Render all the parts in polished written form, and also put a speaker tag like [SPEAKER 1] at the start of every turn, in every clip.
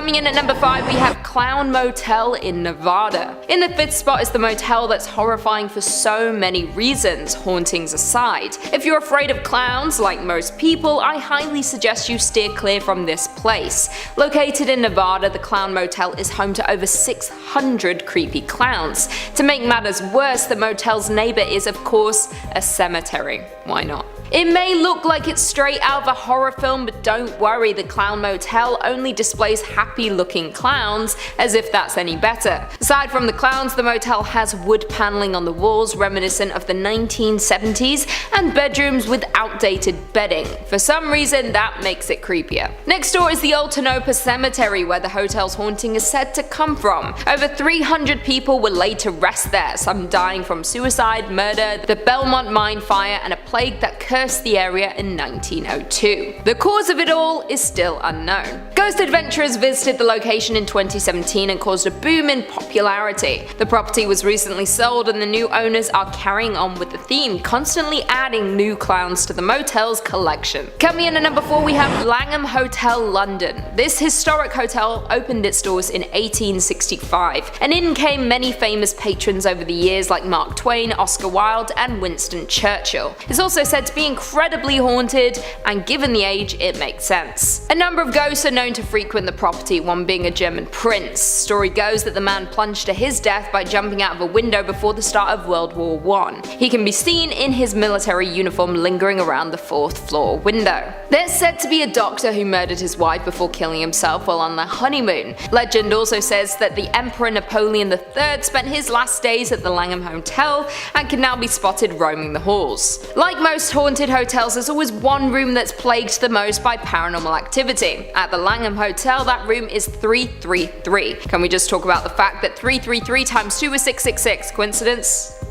[SPEAKER 1] Coming in at number 5, we have Clown Motel in Nevada. In the 5th spot is the motel that's horrifying for so many reasons, hauntings aside. If you're afraid of clowns, like most people, I highly suggest you steer clear from this place. Located in Nevada, the Clown Motel is home to over 600 creepy clowns. To make matters worse, the motel's neighbor is, of course, a cemetery. Why not? It may look like it's straight out of a horror film, but don't worry, the Clown Motel only displays happy-looking clowns, as if that's any better. Aside from the clowns, the motel has wood paneling on the walls reminiscent of the 1970s, and bedrooms with outdated bedding. For some reason, that makes it creepier. Next door is the Old Tonopah Cemetery, where the hotel's haunting is said to come from. Over 300 people were laid to rest there, some dying from suicide, murder, the Belmont mine fire, and a plague that cursed the area in 1902. The cause of it all is still unknown. Ghost adventurers visited the location in 2017 and caused a boom in popularity. The property was recently sold and the new owners are carrying on with the theme, constantly adding new clowns to the motel's collection. Coming in at number 4, we have Langham Hotel London. This historic hotel opened its doors in 1865, and in came many famous patrons over the years like Mark Twain, Oscar Wilde, and Winston Churchill. It's also said to be incredibly haunted, and given the age, it makes sense. A number of ghosts are known to frequent the property, one being a German prince. Story goes that the man plunged to his death by jumping out of a window before the start of World War I. He can be seen in his military uniform lingering around the 4th floor window. There's said to be a doctor who murdered his wife before killing himself while on their honeymoon. Legend also says that the Emperor Napoleon III spent his last days at the Langham Hotel and can now be spotted roaming the halls. Like most haunted hotels, there's always one room that's plagued the most by paranormal activity. At the Langham Hotel, that room is 333. Can we just talk about the fact that 333 times 2 is 666? Coincidence?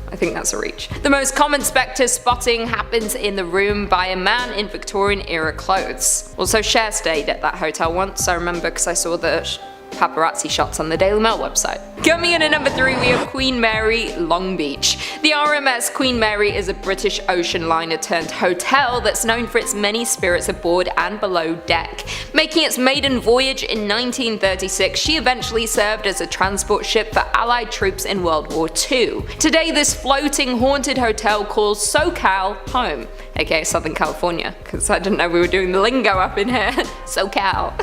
[SPEAKER 1] I think that's a reach. The most common spectre spotting happens in the room by a man in Victorian era clothes. Also, Cher stayed at that hotel once, I remember, because I saw the paparazzi shots on the Daily Mail website. Coming in at number 3, we have Queen Mary, Long Beach. The RMS Queen Mary is a British ocean liner turned hotel that's known for its many spirits aboard and below deck. Making its maiden voyage in 1936, she eventually served as a transport ship for Allied troops in World War II. Today, this floating haunted hotel calls SoCal home, aka Southern California, because I didn't know we were doing the lingo up in here. SoCal.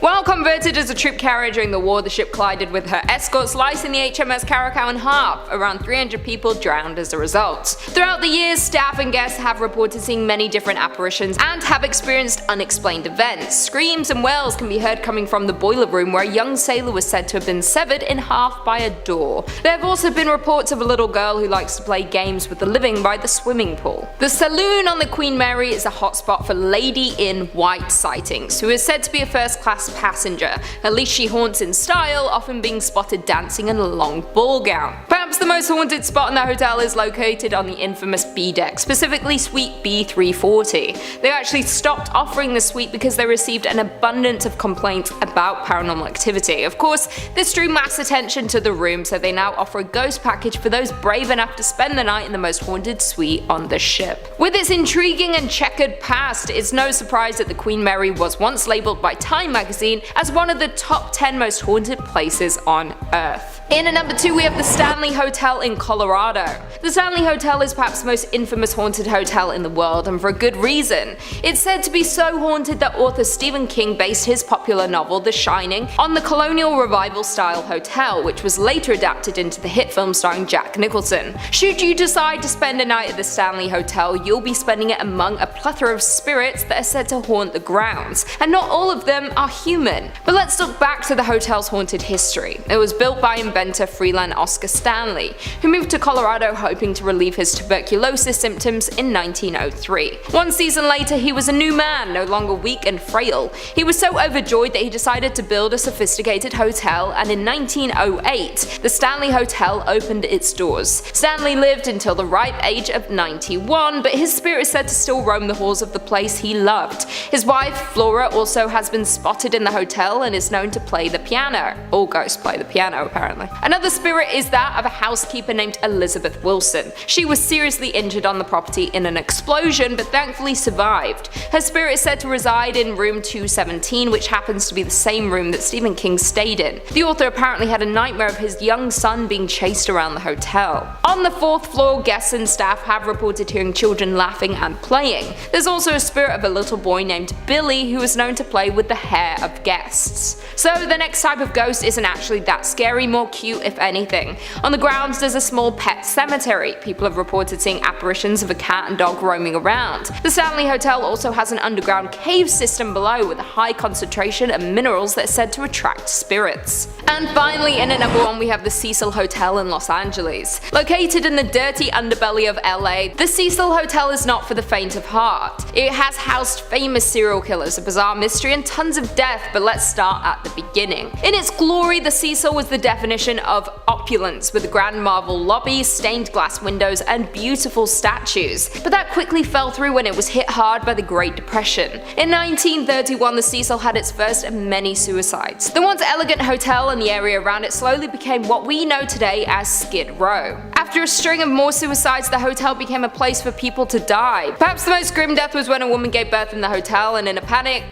[SPEAKER 1] While converted as a troop carrier during the war, the ship collided with her escort, slicing the HMS Caracal in half. Around 300 people drowned as a result. Throughout the years, staff and guests have reported seeing many different apparitions and have experienced unexplained events. Screams and wails can be heard coming from the boiler room, where a young sailor was said to have been severed in half by a door. There have also been reports of a little girl who likes to play games with the living by the swimming pool. The saloon on the Queen Mary is a hotspot for Lady in White sightings, who is said to be a first-class passenger. At least she haunts in style, often being spotted dancing in a long ball gown. Perhaps the most haunted spot in the hotel is located on the infamous B deck, specifically suite B340. They actually stopped offering the suite because they received an abundance of complaints about paranormal activity. Of course, this drew mass attention to the room, so they now offer a ghost package for those brave enough to spend the night in the most haunted suite on the ship. With its intriguing and checkered past, it's no surprise that the Queen Mary was once labelled by Time magazine as one of the top 10 most haunted places on Earth. In at number 2, we have the Stanley Hotel in Colorado. The Stanley Hotel is perhaps the most infamous haunted hotel in the world, and for a good reason. It's said to be so haunted that author Stephen King based his popular novel The Shining on the colonial revival style hotel, which was later adapted into the hit film starring Jack Nicholson. Should you decide to spend a night at the Stanley Hotel, you'll be spending it among a plethora of spirits that are said to haunt the grounds, and not all of them are human. But let's look back to the hotel's haunted history. It was built by inventor Freeland Oscar Stanley, who moved to Colorado hoping to relieve his tuberculosis symptoms in 1903. One season later, he was a new man, no longer weak and frail. He was so overjoyed that he decided to build a sophisticated hotel, and in 1908, the Stanley Hotel opened its doors. Stanley lived until the ripe age of 91, but his spirit is said to still roam the halls of the place he loved. His wife, Flora, also has been spotted in the hotel and is known to play the piano. All ghosts play the piano, apparently. actually. Another spirit is that of a housekeeper named Elizabeth Wilson. She was seriously injured on the property in an explosion, but thankfully survived. Her spirit is said to reside in room 217, which happens to be the same room that Stephen King stayed in. The author apparently had a nightmare of his young son being chased around the hotel. On the 4th floor, guests and staff have reported hearing children laughing and playing. There's also a spirit of a little boy named Billy who is known to play with the hair of guests. So the next type of ghost isn't actually that scary, more cute if anything. On the grounds there's a small pet cemetery. People have reported seeing apparitions of a cat and dog roaming around. The Stanley Hotel also has an underground cave system below with a high concentration of minerals that are said to attract spirits. And finally, in at number 1 we have the Cecil Hotel in Los Angeles. Located in the dirty underbelly of LA, the Cecil Hotel is not for the faint of heart. It has housed famous serial killers, a bizarre mystery, and tons of death, but let's start at the beginning. In its glory, the Cecil was the definition of opulence, with a grand marble lobby, stained glass windows, and beautiful statues. But that quickly fell through when it was hit hard by the Great Depression. In 1931, the Cecil had its first of many suicides. The once elegant hotel and the area around it slowly became what we know today as Skid Row. After a string of more suicides, the hotel became a place for people to die. Perhaps the most grim death was when a woman gave birth in the hotel and in a panic,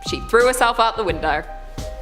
[SPEAKER 1] she threw herself out the window.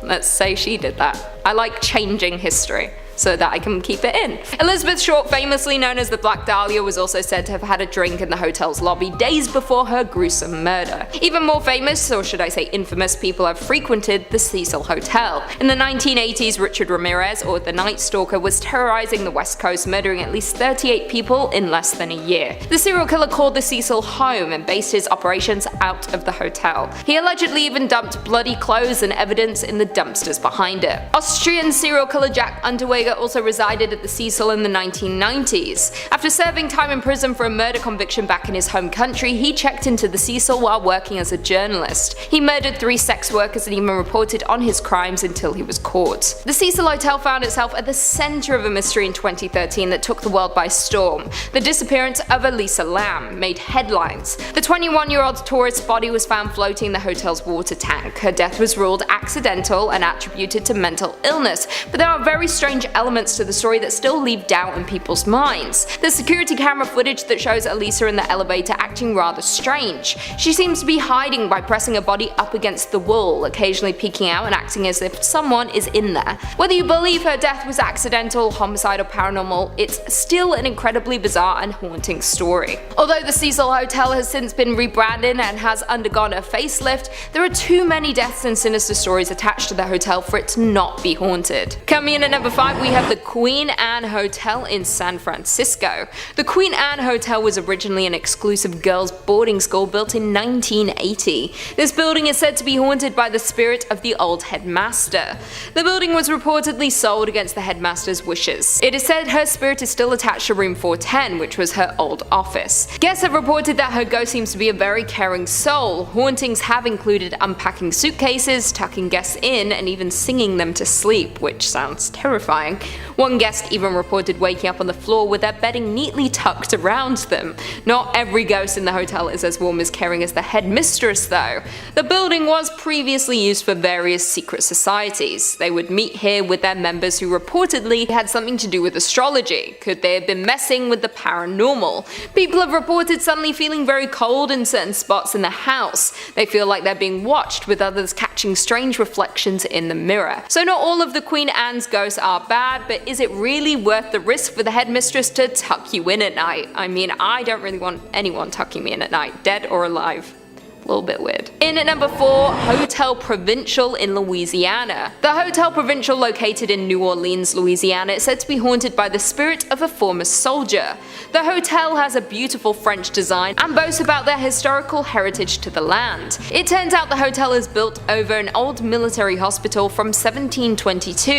[SPEAKER 1] Let's say she did that. I like changing history so that I can keep it in. Elizabeth Short, famously known as the Black Dahlia, was also said to have had a drink in the hotel's lobby days before her gruesome murder. Even more famous, or should I say infamous, people have frequented the Cecil Hotel. In the 1980s, Richard Ramirez, or the Night Stalker, was terrorizing the West Coast, murdering at least 38 people in less than a year. The serial killer called the Cecil home and based his operations out of the hotel. He allegedly even dumped bloody clothes and evidence in the dumpsters behind it. Austrian serial killer Jack Unterweger also resided at the Cecil in the 1990s. After serving time in prison for a murder conviction back in his home country, he checked into the Cecil while working as a journalist. He murdered 3 sex workers and even reported on his crimes until he was caught. The Cecil Hotel found itself at the center of a mystery in 2013 that took the world by storm. The disappearance of Elisa Lam made headlines. The 21-year-old tourist's body was found floating in the hotel's water tank. Her death was ruled accidental and attributed to mental illness, but there are very strange elements to the story that still leave doubt in people's minds. There's security camera footage that shows Elisa in the elevator acting rather strange. She seems to be hiding by pressing her body up against the wall, occasionally peeking out and acting as if someone is in there. Whether you believe her death was accidental, homicide, or paranormal, it's still an incredibly bizarre and haunting story. Although the Cecil Hotel has since been rebranded and has undergone a facelift, there are too many deaths and sinister stories attached to the hotel for it to not be haunted. Coming in at number 5 we have the Queen Anne Hotel in San Francisco. The Queen Anne Hotel was originally an exclusive girls' boarding school built in 1980. This building is said to be haunted by the spirit of the old headmaster. The building was reportedly sold against the headmaster's wishes. It is said her spirit is still attached to room 410, which was her old office. Guests have reported that her ghost seems to be a very caring soul. Hauntings have included unpacking suitcases, tucking guests in, and even singing them to sleep, which sounds terrifying. One guest even reported waking up on the floor with their bedding neatly tucked around them. Not every ghost in the hotel is as warm as caring as the headmistress though. The building was previously used for various secret societies. They would meet here with their members who reportedly had something to do with astrology. Could they have been messing with the paranormal? People have reported suddenly feeling very cold in certain spots in the house. They feel like they're being watched, with others catching strange reflections in the mirror. So not all of the Queen Anne's ghosts are bad, but is it really worth the risk for the headmistress to tuck you in at night? I mean, I don't really want anyone tucking me in at night, dead or alive. A little bit weird. In at number 4, Hotel Provincial in Louisiana. The Hotel Provincial, located in New Orleans, Louisiana, is said to be haunted by the spirit of a former soldier. The hotel has a beautiful French design and boasts about their historical heritage to the land. It turns out the hotel is built over an old military hospital from 1722.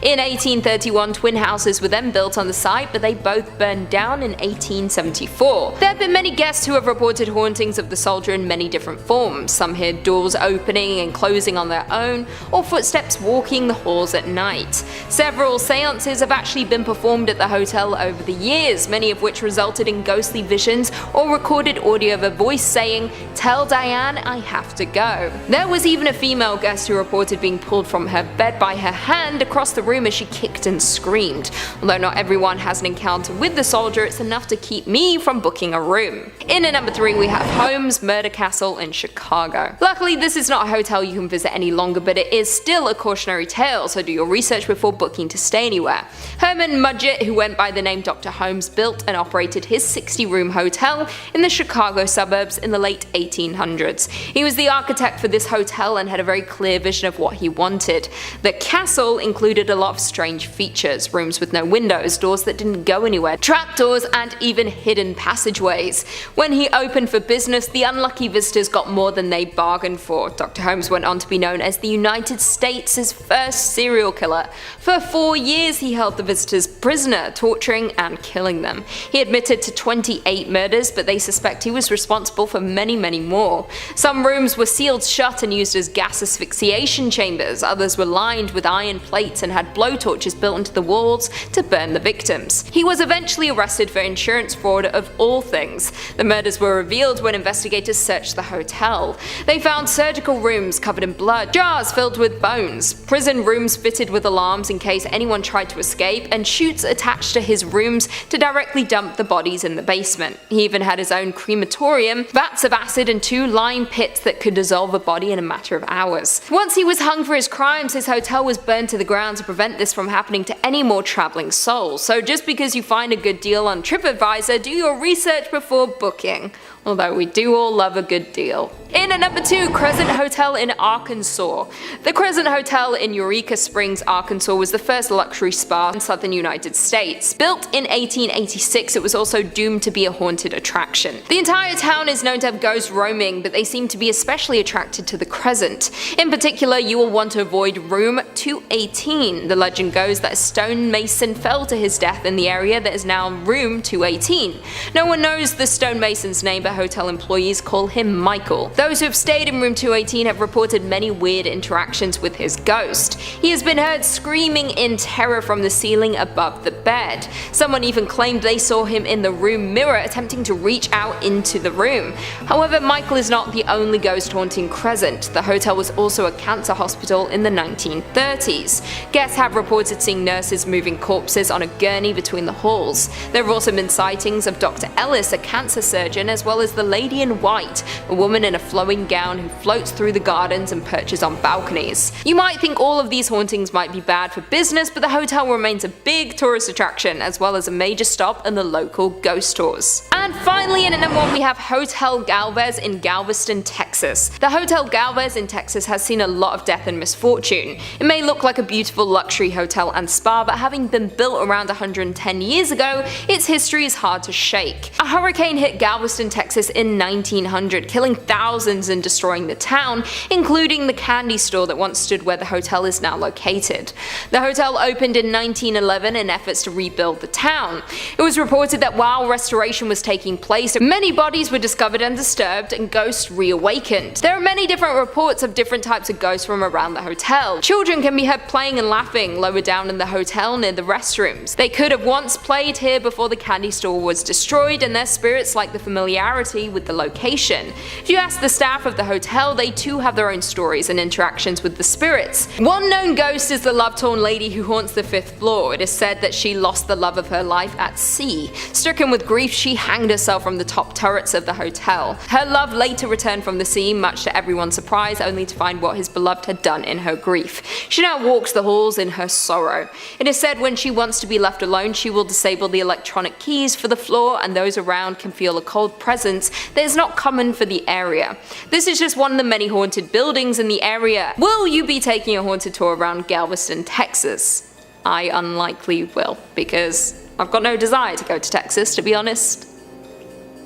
[SPEAKER 1] In 1831, twin houses were then built on the site, but they both burned down in 1874. There have been many guests who have reported hauntings of the soldier in many different different forms. Some hear doors opening and closing on their own, or footsteps walking the halls at night. Several seances have actually been performed at the hotel over the years, many of which resulted in ghostly visions or recorded audio of a voice saying, "Tell Diane I have to go." There was even a female guest who reported being pulled from her bed by her hand across the room as she kicked and screamed. Although not everyone has an encounter with the soldier, it's enough to keep me from booking a room. In at number 3 we have Holmes' Murder Castle in Chicago. Luckily this is not a hotel you can visit any longer, but it is still a cautionary tale, so do your research before booking to stay anywhere. Herman Mudgett, who went by the name Dr. Holmes, built and operated his 60-room hotel in the Chicago suburbs in the late 1800s. He was the architect for this hotel and had a very clear vision of what he wanted. The castle included a lot of strange features: rooms with no windows, doors that didn't go anywhere, trapdoors, and even hidden passageways. When he opened for business, the unlucky visitors got more than they bargained for. Dr. Holmes went on to be known as the United States' first serial killer. For 4 years he held the visitors prisoner, torturing and killing them. He admitted to 28 murders, but they suspect he was responsible for many more. Some rooms were sealed shut and used as gas asphyxiation chambers, others were lined with iron plates and had blowtorches built into the walls to burn the victims. He was eventually arrested for insurance fraud of all things. The murders were revealed when investigators searched the hotel. They found surgical rooms covered in blood, jars filled with bones, prison rooms fitted with alarms in case anyone tried to escape, and chutes attached to his rooms to directly dump the bodies in the basement. He even had his own crematorium, vats of acid, and 2 lime pits that could dissolve a body in a matter of hours. Once he was hung for his crimes, his hotel was burned to the ground to prevent this from happening to any more traveling souls. So just because you find a good deal on TripAdvisor, do your research before booking. Although we do all love a good deal. In at number 2, Crescent Hotel in Arkansas. The Crescent Hotel in Eureka Springs, Arkansas was the first luxury spa in southern United States. Built in 1886, it was also doomed to be a haunted attraction. The entire town is known to have ghosts roaming, but they seem to be especially attracted to the Crescent. In particular, you will want to avoid room 218. The legend goes that a stonemason fell to his death in the area that is now room 218. No one knows the stonemason's name, but hotel employees call him Michael. Those who have stayed in room 218 have reported many weird interactions with his ghost. He has been heard screaming in terror from the ceiling above the bed. Someone even claimed they saw him in the room mirror attempting to reach out into the room. However, Michael is not the only ghost haunting Crescent. The hotel was also a cancer hospital in the 1930s. Guests have reported seeing nurses moving corpses on a gurney between the halls. There have also been sightings of Dr. Ellis, a cancer surgeon, as well as the Lady in White, a woman in a flowing gown who floats through the gardens and perches on balconies. You might think all of these hauntings might be bad for business, but the hotel remains a big tourist attraction, as well as a major stop in the local ghost tours. And finally, in at number 1 we have Hotel Galvez in Galveston, Texas. The Hotel Galvez in Texas has seen a lot of death and misfortune. It may look like a beautiful luxury hotel and spa, but having been built around 110 years ago, its history is hard to shake. A hurricane hit Galveston, Texas in 1900, killing thousands and destroying the town, including the candy store that once stood where the hotel is now located. The hotel opened in 1911 in efforts to rebuild the town. It was reported that while restoration was taking place, many bodies were discovered and disturbed, and ghosts reawakened. There are many different reports of different types of ghosts from around the hotel. Children can be heard playing and laughing lower down in the hotel near the restrooms. They could have once played here before the candy store was destroyed, and their spirits like the familiarity with the location. If you ask the staff of the hotel, they too have their own stories and interactions with the spirits. One known ghost is the love-torn lady who haunts the 5th floor. It is said that she lost the love of her life at sea. Stricken with grief, she hanged herself from the top turrets of the hotel. Her love later returned from the sea, much to everyone's surprise, only to find what his beloved had done in her grief. She now walks the halls in her sorrow. It is said when she wants to be left alone, she will disable the electronic keys for the floor, and those around can feel a cold presence that is not common for the area. This is just one of the many haunted buildings in the area. Will you be taking a haunted tour around Galveston, Texas? I unlikely will, because I've got no desire to go to Texas, to be honest.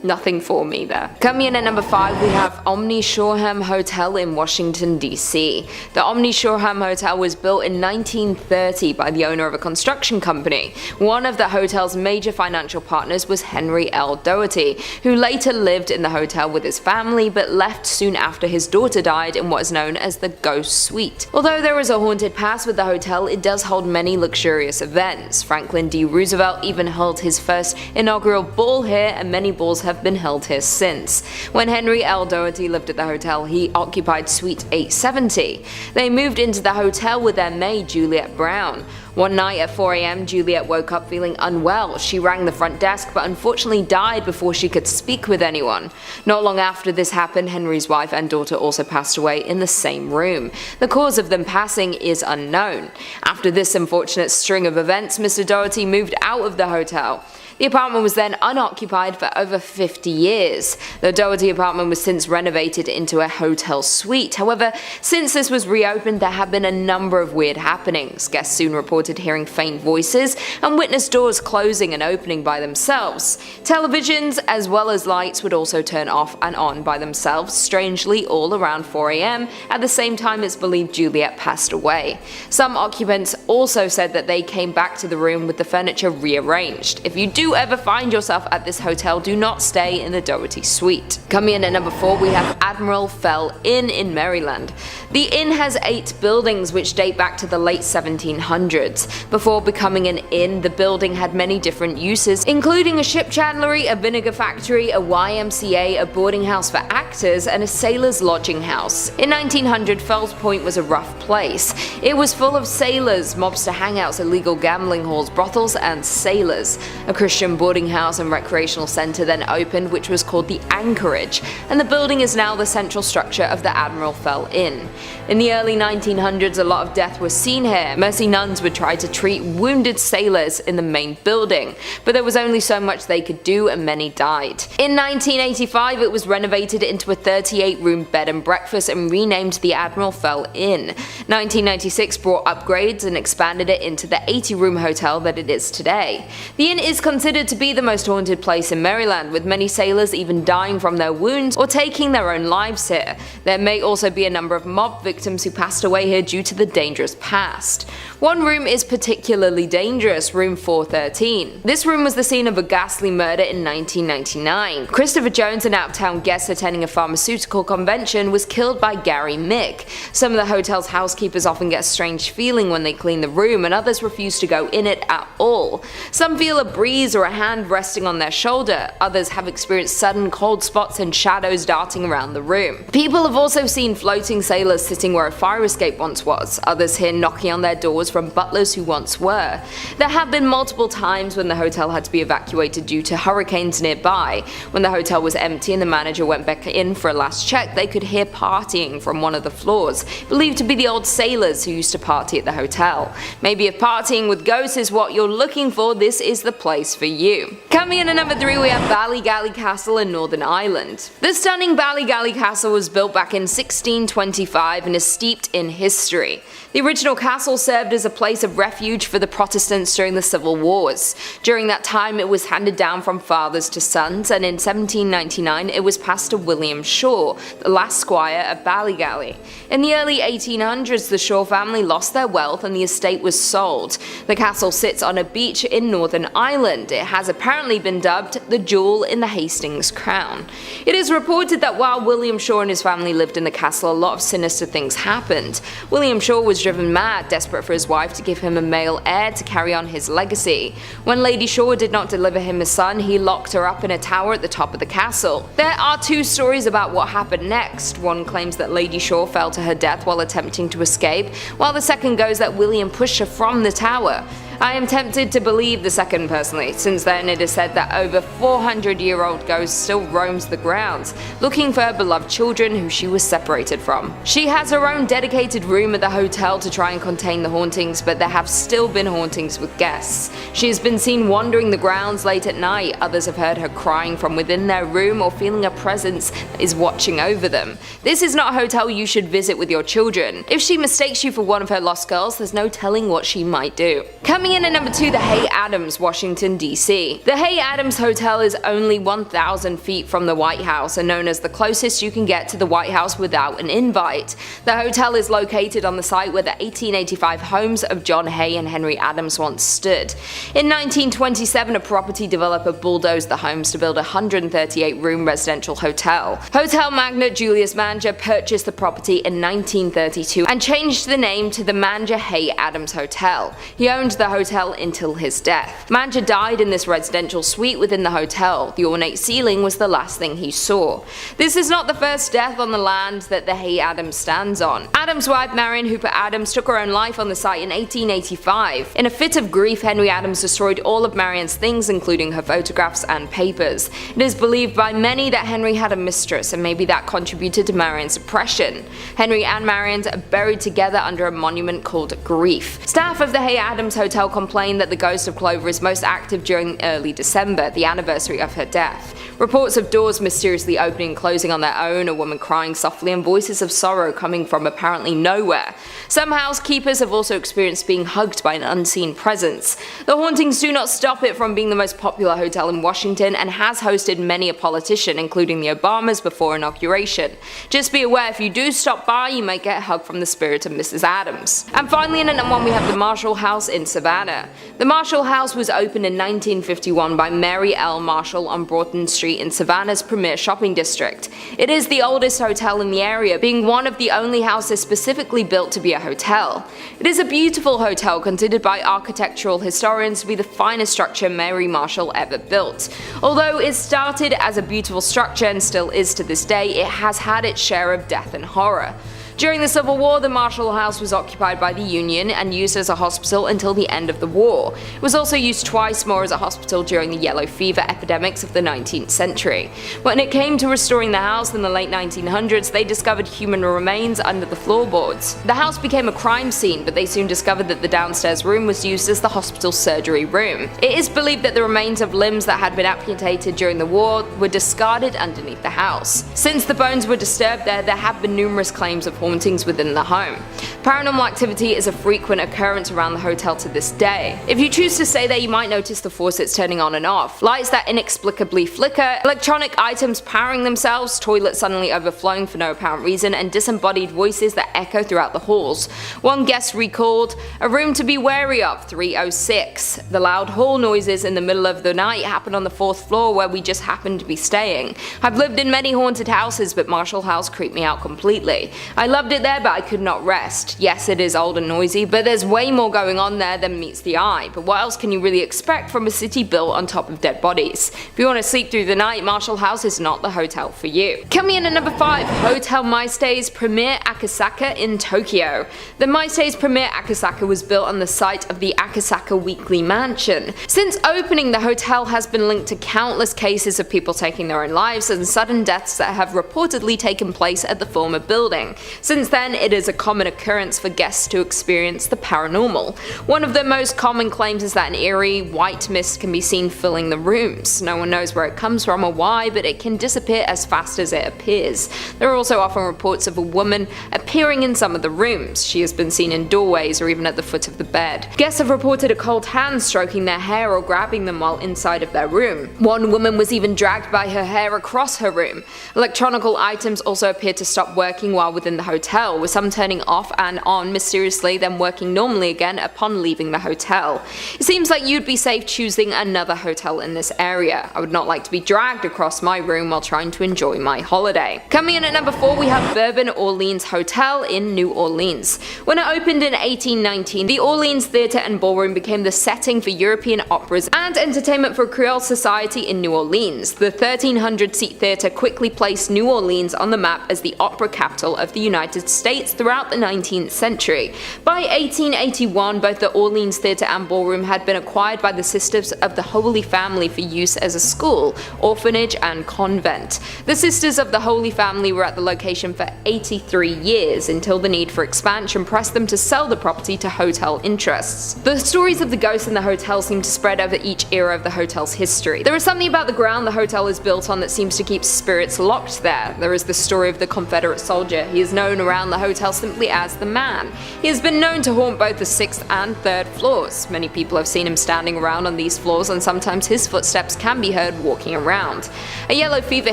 [SPEAKER 1] nothing for me there. Coming in at number 5, we have Omni Shoreham Hotel in Washington, D.C. The Omni Shoreham Hotel was built in 1930 by the owner of a construction company. One of the hotel's major financial partners was Henry L. Doherty, who later lived in the hotel with his family but left soon after his daughter died in what is known as the Ghost Suite. Although there is a haunted past with the hotel, it does hold many luxurious events. Franklin D. Roosevelt even held his first inaugural ball here, and many balls have been held here since. When Henry L. Doherty lived at the hotel, he occupied Suite 870. They moved into the hotel with their maid, Juliet Brown. One night at 4 a.m, Juliet woke up feeling unwell. She rang the front desk but unfortunately died before she could speak with anyone. Not long after this happened, Henry's wife and daughter also passed away in the same room. The cause of them passing is unknown. After this unfortunate string of events, Mr. Doherty moved out of the hotel. The apartment was then unoccupied for over 50 years. The Doherty apartment was since renovated into a hotel suite. However, since this was reopened, there have been a number of weird happenings. Guests soon reported hearing faint voices and witnessed doors closing and opening by themselves. Televisions as well as lights would also turn off and on by themselves, strangely all around 4 a.m. at the same time it's believed Juliet passed away. Some occupants also said that they came back to the room with the furniture rearranged. If you do ever find yourself at this hotel, do not stay in the Doherty suite. Coming in at number 4, we have Admiral Fell Inn in Maryland. The inn has 8 buildings which date back to the late 1700s. Before becoming an inn, the building had many different uses, including a ship chandlery, a vinegar factory, a YMCA, a boarding house for actors, and a sailor's lodging house. In 1900, Fells Point was a rough place. It was full of sailors, mobster hangouts, illegal gambling halls, brothels, and sailors. A Christian boarding house and recreational center then opened, which was called the Anchorage, and the building is now the central structure of the Admiral Fell Inn. In the early 1900s, a lot of death was seen here. Mercy nuns would try to treat wounded sailors in the main building, but there was only so much they could do and many died. In 1985, it was renovated into a 38-room bed and breakfast and renamed the Admiral Fell Inn. 1996 brought upgrades and expanded it into the 80-room hotel that it is today. The inn is considered to be the most haunted place in Maryland, with many sailors even dying from their wounds or taking their own lives here. There may also be a number of mob victims who passed away here due to the dangerous past. One room is particularly dangerous, room 413. This room was the scene of a ghastly murder in 1999. Christopher Jones, an out-of-town guest attending a pharmaceutical convention, was killed by Gary Mick. Some of the hotel's housekeepers often get a strange feeling when they clean the room, and others refuse to go in it at all. Some feel a breeze or a hand resting on their shoulder. Others have experienced sudden cold spots and shadows darting around the room. People have also seen floating sailors sitting where a fire escape once was. Others hear knocking on their doors from butlers who once were. There have been multiple times when the hotel had to be evacuated due to hurricanes nearby. When the hotel was empty and the manager went back in for a last check, they could hear partying from one of the floors, believed to be the old sailors who used to party at the hotel. Maybe if partying with ghosts is what you're looking for, this is the place for you. Coming in at number 3, we have Ballygally Castle in Northern Ireland. The stunning Ballygally Castle was built back in 1625 and is steeped in history. The original castle served as a place of refuge for the Protestants during the Civil Wars. During that time, it was handed down from fathers to sons, and in 1799 it was passed to William Shaw, the last squire of Ballygally. In the early 1800s, the Shaw family lost their wealth and the estate was sold. The castle sits on a beach in Northern Ireland. It has apparently been dubbed the jewel in the Hastings crown. It is reported that while William Shaw and his family lived in the castle, a lot of sinister things happened. William Shaw was driven mad, desperate for his wife to give him a male heir to carry on his legacy. When Lady Shaw did not deliver him a son, he locked her up in a tower at the top of the castle. There are 2 stories about what happened next. One claims that Lady Shaw fell to her death while attempting to escape, while the second goes that William pushed her from the tower. I am tempted to believe the second personally. Since then, it is said that over 400-year-old ghost still roams the grounds, looking for her beloved children who she was separated from. She has her own dedicated room at the hotel to try and contain the hauntings, but there have still been hauntings with guests. She has been seen wandering the grounds late at night. Others have heard her crying from within their room or feeling a presence that is watching over them. This is not a hotel you should visit with your children. If she mistakes you for one of her lost girls, there's no telling what she might do. Coming Coming in at number 2, the Hay Adams, Washington, D.C. The Hay Adams Hotel is only 1,000 feet from the White House and known as the closest you can get to the White House without an invite. The hotel is located on the site where the 1885 homes of John Hay and Henry Adams once stood. In 1927, a property developer bulldozed the homes to build a 138-room residential hotel. Hotel magnate Julius Manger purchased the property in 1932 and changed the name to the Manger Hay Adams Hotel. He owned the hotel until his death. Manger died in this residential suite within the hotel. The ornate ceiling was the last thing he saw. This is not the first death on the land that the Hay Adams stands on. Adams' wife Marion Hooper Adams took her own life on the site in 1885. In a fit of grief, Henry Adams destroyed all of Marion's things, including her photographs and papers. It is believed by many that Henry had a mistress, and maybe that contributed to Marion's depression. Henry and Marion are buried together under a monument called Grief. Staff of the Hay Adams Hotel complained that the ghost of Clover is most active during early December, the anniversary of her death. Reports of doors mysteriously opening and closing on their own, a woman crying softly, and voices of sorrow coming from apparently nowhere. Some housekeepers have also experienced being hugged by an unseen presence. The hauntings do not stop it from being the most popular hotel in Washington and has hosted many a politician, including the Obamas, before inauguration. Just be aware, if you do stop by, you might get a hug from the spirit of Mrs. Adams. And finally, in at number 1, we have the Marshall House in Savannah. The Marshall House was opened in 1951 by Mary L. Marshall on Broughton Street in Savannah's premier shopping district. It is the oldest hotel in the area, being one of the only houses specifically built to be a hotel. It is a beautiful hotel considered by architectural historians to be the finest structure Mary Marshall ever built. Although it started as a beautiful structure and still is to this day, it has had its share of death and horror. During the Civil War, the Marshall House was occupied by the Union and used as a hospital until the end of the war. It was also used twice more as a hospital during the yellow fever epidemics of the 19th century. When it came to restoring the house in the late 1900s, they discovered human remains under the floorboards. The house became a crime scene, but they soon discovered that the downstairs room was used as the hospital surgery room. It is believed that the remains of limbs that had been amputated during the war were discarded underneath the house. Since the bones were disturbed there have been numerous claims of hauntings within the home. Paranormal activity is a frequent occurrence around the hotel to this day. If you choose to stay there, you might notice the faucets turning on and off, lights that inexplicably flicker, electronic items powering themselves, toilets suddenly overflowing for no apparent reason, and disembodied voices that echo throughout the halls. One guest recalled, "A room to be wary of, 306. The loud hall noises in the middle of the night happened on the 4th floor where we just happened to be staying. I've lived in many haunted houses, but Marshall House creeped me out completely. I loved it there, but I could not rest. Yes, it is old and noisy, but there's way more going on there than meets the eye. But what else can you really expect from a city built on top of dead bodies? If you want to sleep through the night, Marshall House is not the hotel for you." Coming in at number 5, Hotel Maestai's Premier Akasaka in Tokyo. The Maestai's Premier Akasaka was built on the site of the Akasaka Weekly Mansion. Since opening, the hotel has been linked to countless cases of people taking their own lives and sudden deaths that have reportedly taken place at the former building. Since then, it is a common occurrence for guests to experience the paranormal. One of the most common claims is that an eerie, white mist can be seen filling the rooms. No one knows where it comes from or why, but it can disappear as fast as it appears. There are also often reports of a woman appearing in some of the rooms. She has been seen in doorways or even at the foot of the bed. Guests have reported a cold hand stroking their hair or grabbing them while inside of their room. One woman was even dragged by her hair across her room. Electronical items also appear to stop working while within the hotel, with some turning off and on mysteriously, then working normally again upon leaving the hotel. It seems like you'd be safe choosing another hotel in this area. I would not like to be dragged across my room while trying to enjoy my holiday. Coming in at number 4, we have Bourbon Orleans Hotel in New Orleans. When it opened in 1819, the Orleans Theatre and Ballroom became the setting for European operas and entertainment for Creole society in New Orleans. The 1,300-seat theatre quickly placed New Orleans on the map as the opera capital of the United States throughout the 19th century. By 1881, both the Orleans Theatre and Ballroom had been acquired by the Sisters of the Holy Family for use as a school, orphanage, and convent. The Sisters of the Holy Family were at the location for 83 years until the need for expansion pressed them to sell the property to hotel interests. The stories of the ghosts in the hotel seem to spread over each era of the hotel's history. There is something about the ground the hotel is built on that seems to keep spirits locked there. There is the story of the Confederate soldier. He is known known around the hotel simply as the Man. He has been known to haunt both the 6th and 3rd floors. Many people have seen him standing around on these floors, and sometimes his footsteps can be heard walking around. A yellow fever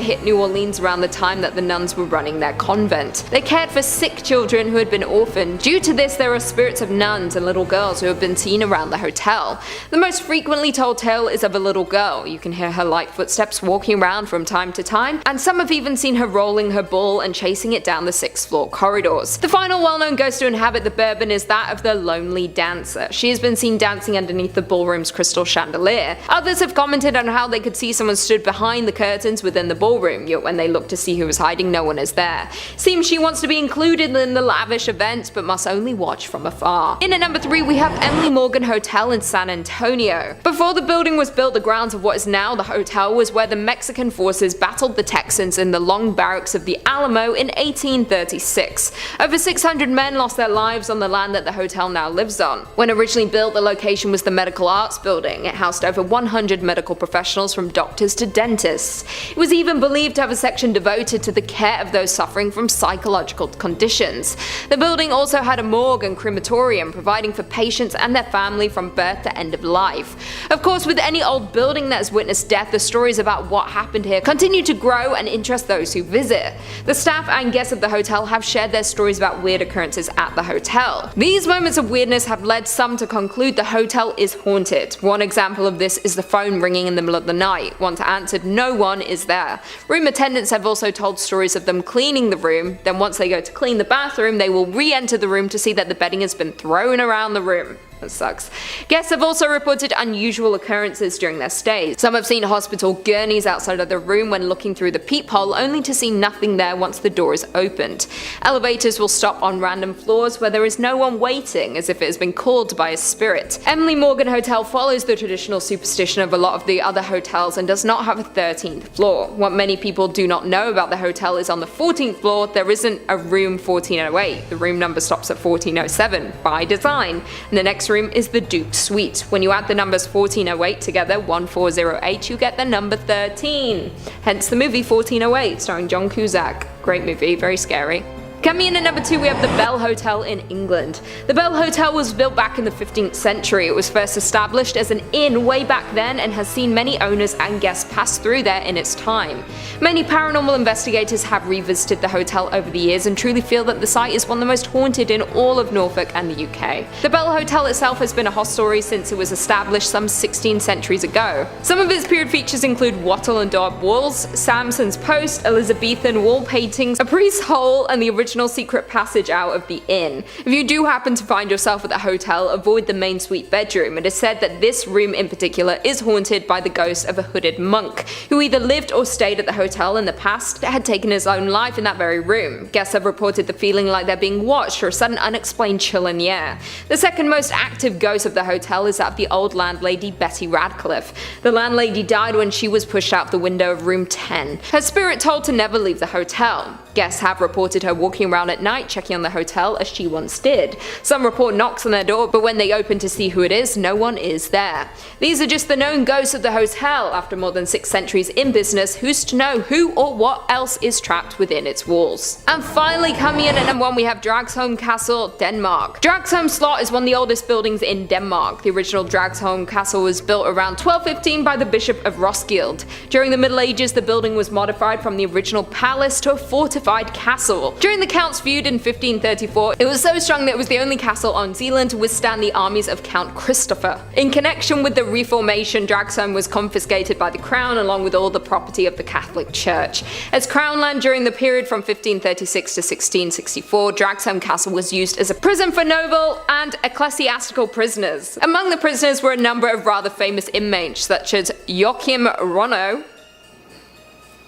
[SPEAKER 1] hit New Orleans around the time that the nuns were running their convent. They cared for sick children who had been orphaned. Due to this, there are spirits of nuns and little girls who have been seen around the hotel. The most frequently told tale is of a little girl. You can hear her light footsteps walking around from time to time, and some have even seen her rolling her ball and chasing it down the 6th floor corridors. The final well-known ghost to inhabit the Bourbon is that of the Lonely Dancer. She has been seen dancing underneath the ballroom's crystal chandelier. Others have commented on how they could see someone stood behind the curtains within the ballroom, yet when they look to see who is hiding, no one is there. Seems she wants to be included in the lavish events, but must only watch from afar. In at number 3, we have Emily Morgan Hotel in San Antonio. Before the building was built, the grounds of what is now the hotel was where the Mexican forces battled the Texans in the long barracks of the Alamo in 1836. Over 600 men lost their lives on the land that the hotel now lives on. When originally built, the location was the Medical Arts Building. It housed over 100 medical professionals from doctors to dentists. It was even believed to have a section devoted to the care of those suffering from psychological conditions. The building also had a morgue and crematorium, providing for patients and their family from birth to end of life. Of course, with any old building that has witnessed death, the stories about what happened here continue to grow and interest those who visit. The staff and guests of the hotel have shared their stories about weird occurrences at the hotel. These moments of weirdness have led some to conclude the hotel is haunted. One example of this is the phone ringing in the middle of the night. Once answered, no one is there. Room attendants have also told stories of them cleaning the room, then once they go to clean the bathroom, they will re-enter the room to see that the bedding has been thrown around the room. That sucks. Guests have also reported unusual occurrences during their stays. Some have seen hospital gurneys outside of the room when looking through the peephole, only to see nothing there once the door is opened. Elevators will stop on random floors where there is no one waiting, as if it has been called by a spirit. Emily Morgan Hotel follows the traditional superstition of a lot of the other hotels and does not have a 13th floor. What many people do not know about the hotel is on the 14th floor there isn't a room 1408. The room number stops at 1407 by design, and the next room is the Duke's Suite. When you add the numbers 1408 together, 1408, you get the number 13. Hence the movie 1408, starring John Cusack. Great movie, very scary. Coming in at number 2, we have the Bell Hotel in England. The Bell Hotel was built back in the 15th century. It was first established as an inn way back then and has seen many owners and guests pass through there in its time. Many paranormal investigators have revisited the hotel over the years and truly feel that the site is one of the most haunted in all of Norfolk and the UK. The Bell Hotel itself has been a hostelry since it was established some 16 centuries ago. Some of its period features include wattle and daub walls, Samson's Post, Elizabethan wall paintings, a priest's hole, and the original secret passage out of the inn. If you do happen to find yourself at the hotel, avoid the main suite bedroom. It is said that this room in particular is haunted by the ghost of a hooded monk, who either lived or stayed at the hotel in the past, had taken his own life in that very room. Guests have reported the feeling like they're being watched or a sudden unexplained chill in the air. The second most active ghost of the hotel is that of the old landlady Betty Radcliffe. The landlady died when she was pushed out the window of room 10. Her spirit told to never leave the hotel. Guests have reported her walking around at night checking on the hotel as she once did. Some report knocks on their door, but when they open to see who it is, no one is there. These are just the known ghosts of the hotel. After more than 6 centuries in business, who's to know who or what else is trapped within its walls? And finally, coming in at number 1, we have Dragsholm Castle, Denmark. Dragsholm Slot is one of the oldest buildings in Denmark. The original Dragsholm Castle was built around 1215 by the Bishop of Roskilde. During the Middle Ages, the building was modified from the original palace to a fortified castle. During the Count's feud in 1534, it was so strong that it was the only castle on Zealand to withstand the armies of Count Christopher. In connection with the Reformation, Dragsholm was confiscated by the crown along with all the property of the Catholic Church. As crown land during the period from 1536 to 1664, Dragsholm Castle was used as a prison for noble and ecclesiastical prisoners. Among the prisoners were a number of rather famous inmates such as Joachim Ronno,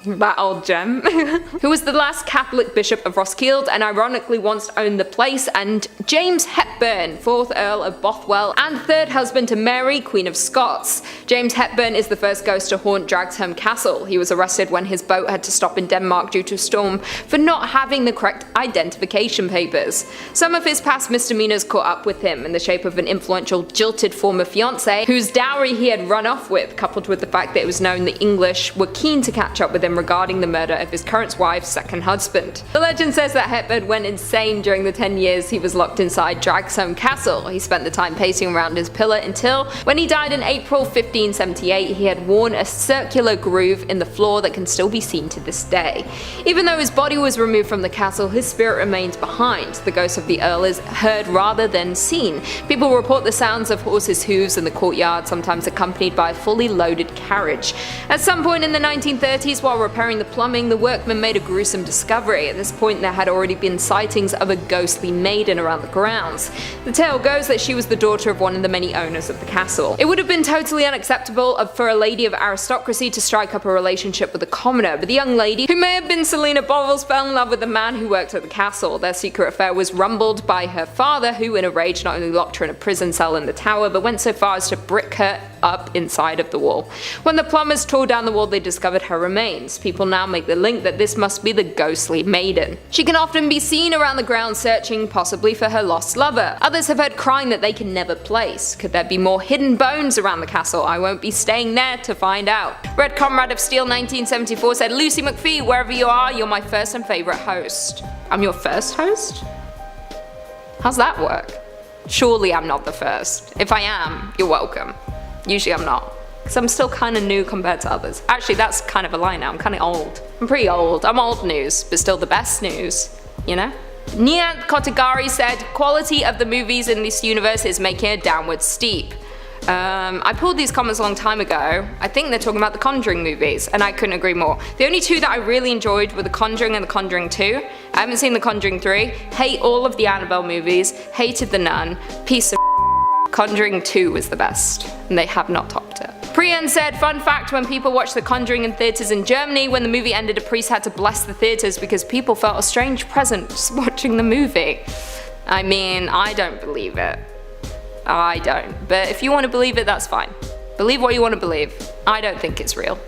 [SPEAKER 1] that old gem, who was the last Catholic Bishop of Roskilde and ironically once owned the place, and James Hepburn, 4th Earl of Bothwell and 3rd husband to Mary, Queen of Scots. James Hepburn is the first ghost to haunt Dragsholm Castle. He was arrested when his boat had to stop in Denmark due to a storm for not having the correct identification papers. Some of his past misdemeanors caught up with him in the shape of an influential jilted former fiancé whose dowry he had run off with, coupled with the fact that it was known the English were keen to catch up with him him regarding the murder of his current wife's second husband. The legend says that Hepburn went insane during the 10 years he was locked inside Dragsholm Castle. He spent the time pacing around his pillar until, when he died in April 1578, he had worn a circular groove in the floor that can still be seen to this day. Even though his body was removed from the castle, his spirit remains behind. The ghost of the Earl is heard rather than seen. People report the sounds of horses' hooves in the courtyard, sometimes accompanied by a fully loaded carriage. At some point in the 1930s, while repairing the plumbing, the workmen made a gruesome discovery. At this point, there had already been sightings of a ghostly maiden around the grounds. The tale goes that she was the daughter of one of the many owners of the castle. It would have been totally unacceptable for a lady of aristocracy to strike up a relationship with a commoner, but the young lady, who may have been Selina Bovels, fell in love with the man who worked at the castle. Their secret affair was rumbled by her father, who in a rage not only locked her in a prison cell in the tower, but went so far as to brick her up inside of the wall. When the plumbers tore down the wall, they discovered her remains. People now make the link that this must be the ghostly maiden. She can often be seen around the grounds searching, possibly for her lost lover. Others have heard crying that they can never place. Could there be more hidden bones around the castle? I won't be staying there to find out. Red Comrade of Steel 1974 said, Lucy McPhee, wherever you are, you're my first and favourite host. I'm your first host? How's that work? Surely I'm not the first. If I am, you're welcome. Usually I'm not, because I'm still kind of new compared to others. Actually, that's kind of a lie now. I'm kind of old. I'm pretty old. I'm old news, but still the best news, you know? Niant Kotigari said, quality of the movies in this universe is making a downward steep. I pulled these comments a long time ago. I think they're talking about the Conjuring movies, and I couldn't agree more. The only two that I really enjoyed were the Conjuring and the Conjuring 2. I haven't seen the Conjuring 3. Hate all of the Annabelle movies. Hated The Nun. Piece of Conjuring 2 was the best, and they have not topped it. Priyan said, fun fact, when people watched The Conjuring in theatres in Germany, when the movie ended, a priest had to bless the theatres because people felt a strange presence watching the movie. I mean, I don't believe it. I don't. But if you want to believe it, that's fine. Believe what you want to believe. I don't think it's real.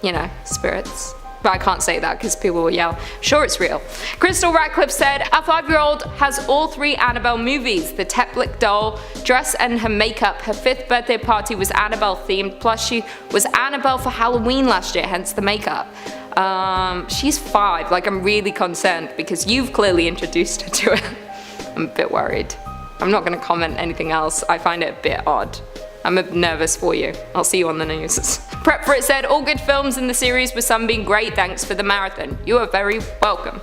[SPEAKER 1] You know, spirits. But I can't say that because people will yell, sure it's real. Crystal Ratcliffe said, our 5-year-old has all 3 Annabelle movies. The Teplic doll, dress and her makeup. Her 5th birthday party was Annabelle themed, plus she was Annabelle for Halloween last year, hence the makeup. She's 5, like I'm really concerned because you've clearly introduced her to it. I'm a bit worried. I'm not going to comment anything else, I find it a bit odd. I'm nervous for you. I'll see you on the news. Prep for It said, all good films in the series with some being great, thanks for the marathon. You are very welcome.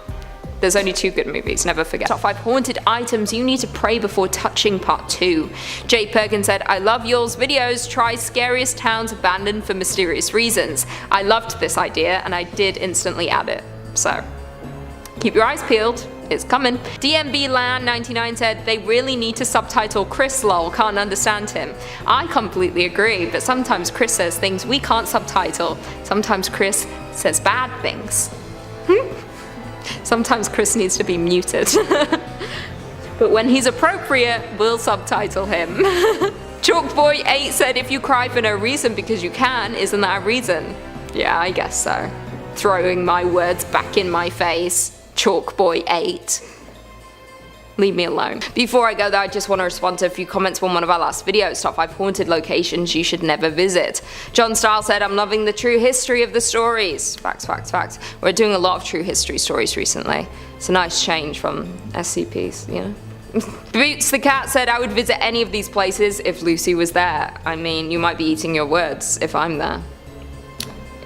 [SPEAKER 1] There's only 2 good movies, never forget. Top 5 haunted items you need to pray before touching part 2. Jay Perkins said, I love y'all's videos, try Scariest Towns Abandoned for Mysterious Reasons. I loved this idea and I did instantly add it. So, keep your eyes peeled. It's coming. DMB Land 99 said, they really need to subtitle Chris lol, can't understand him. I completely agree, but sometimes Chris says things we can't subtitle. Sometimes Chris says bad things. Sometimes Chris needs to be muted. But when he's appropriate, we'll subtitle him. Chalkboy8 said, if you cry for no reason because you can, isn't that a reason? Yeah, I guess so. Throwing my words back in my face. Chalkboy8. Leave me alone. Before I go though, I just want to respond to a few comments from one of our last videos, top 5 haunted locations you should never visit. John Style said, I'm loving the true history of the stories. Facts, facts, facts. We're doing a lot of true history stories recently. It's a nice change from SCPs, you know? Boots the Cat said, I would visit any of these places if Lucy was there. I mean, you might be eating your words if I'm there.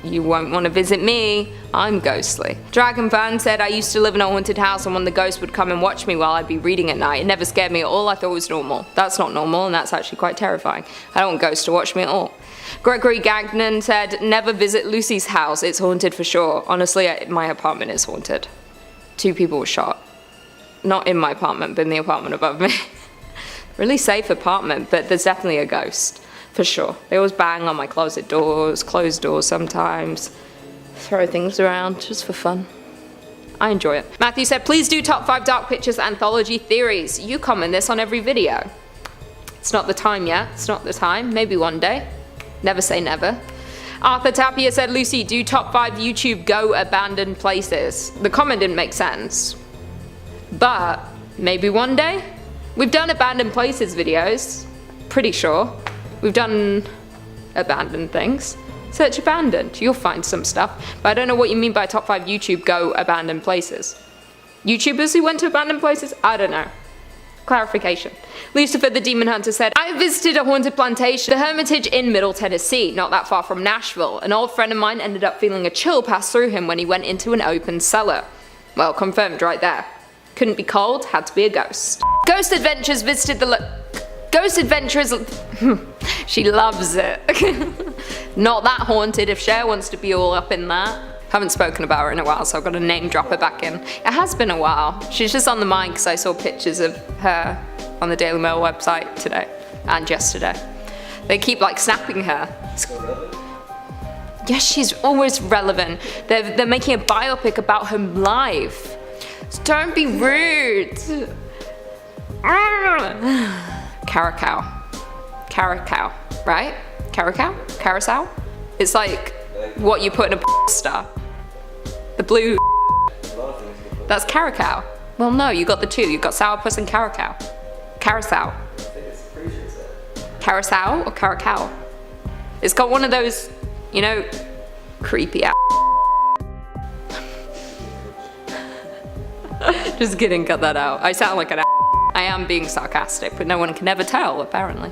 [SPEAKER 1] You won't want to visit me, I'm ghostly. Dragon Fan said, I used to live in a haunted house and when the ghost would come and watch me while I'd be reading at night, it never scared me at all, I thought it was normal. That's not normal and that's actually quite terrifying. I don't want ghosts to watch me at all. Gregory Gagnon said, never visit Lucy's house, it's haunted for sure. Honestly, my apartment is haunted. 2 people were shot. Not in my apartment, but in the apartment above me. Really safe apartment, but there's definitely a ghost. For sure. They always bang on my closet doors, closed doors sometimes, throw things around just for fun. I enjoy it. Matthew said, please do top 5 Dark Pictures anthology theories. You comment this on every video. It's not the time yet. It's not the time. Maybe one day. Never say never. Arthur Tapia said, Lucy, do top 5 YouTube go abandoned places. The comment didn't make sense. But maybe one day. We've done abandoned places videos. Pretty sure. We've done abandoned things. Search abandoned, you'll find some stuff. But I don't know what you mean by top 5 YouTube go abandoned places. YouTubers who went to abandoned places? I don't know. Clarification. Lucifer the Demon Hunter said, I visited a haunted plantation, the Hermitage in Middle Tennessee, not that far from Nashville. An old friend of mine ended up feeling a chill pass through him when he went into an open cellar. Well, confirmed right there. Couldn't be cold, had to be a ghost. Ghost Adventures visited the Ghost Adventures. She loves it. Not that haunted if Cher wants to be all up in that. Haven't spoken about her in a while, so I've got to name drop her back in. It has been a while. She's just on the mind because I saw pictures of her on the Daily Mail website today and yesterday. They keep like snapping her. Yes, she's always relevant. They're making a biopic about her life. So don't be rude. Caracal, right? Carousel? It's like what you put in a star. The blue. That's caracal. Well, no, you got the two. You got sourpuss and caracal. Carousel. Carousel or caracal? It's got one of those, you know, creepy ass. Just kidding, cut that out. I sound like an ass. I am being sarcastic, but no one can ever tell, apparently.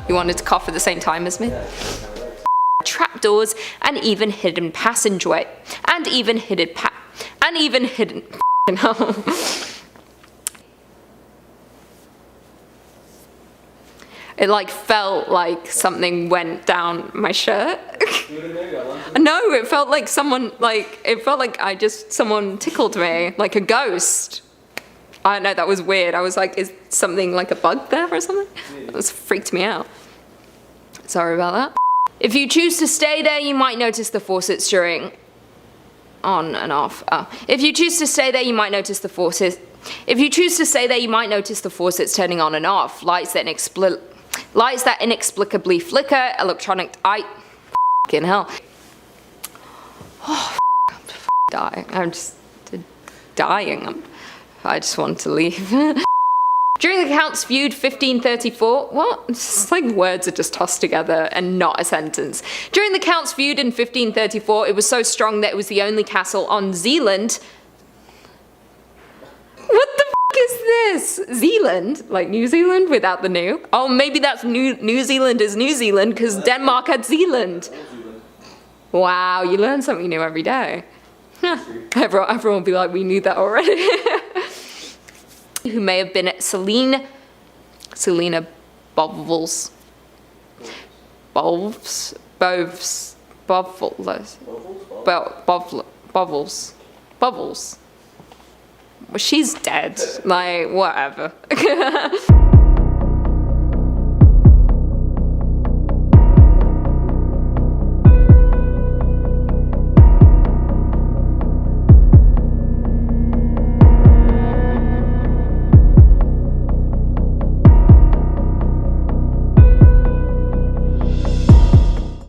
[SPEAKER 1] You wanted to cough at the same time as me? Trapdoors and even hidden passageway. And even hidden It like felt like something went down my shirt. No, it felt like someone someone tickled me, like a ghost. I don't know, that was weird. I was like, is something like a bug there or something? That freaked me out. Sorry about that. If you choose to stay there, you might notice the faucets during on and off. If you choose to stay there, you might notice the faucets. If you choose to stay there, you might notice the faucets turning on and off. Lights that inexplicably flicker. Electronic fucking hell. Oh, I'm dying. I'm just dying. I just want to leave. During the Count's feud 1534, what? It's like words are just tossed together and not a sentence. During the Count's feud in 1534, it was so strong that it was the only castle on Zealand. What the f*** is this? Zealand? Like New Zealand without the new? Oh, maybe that's New Zealand is New Zealand because Denmark had Zealand. Wow, you learn something new every day. Everyone will be like, we knew that already. Who may have been Selena Bovels. Bovels. Well, she's dead. Like, whatever.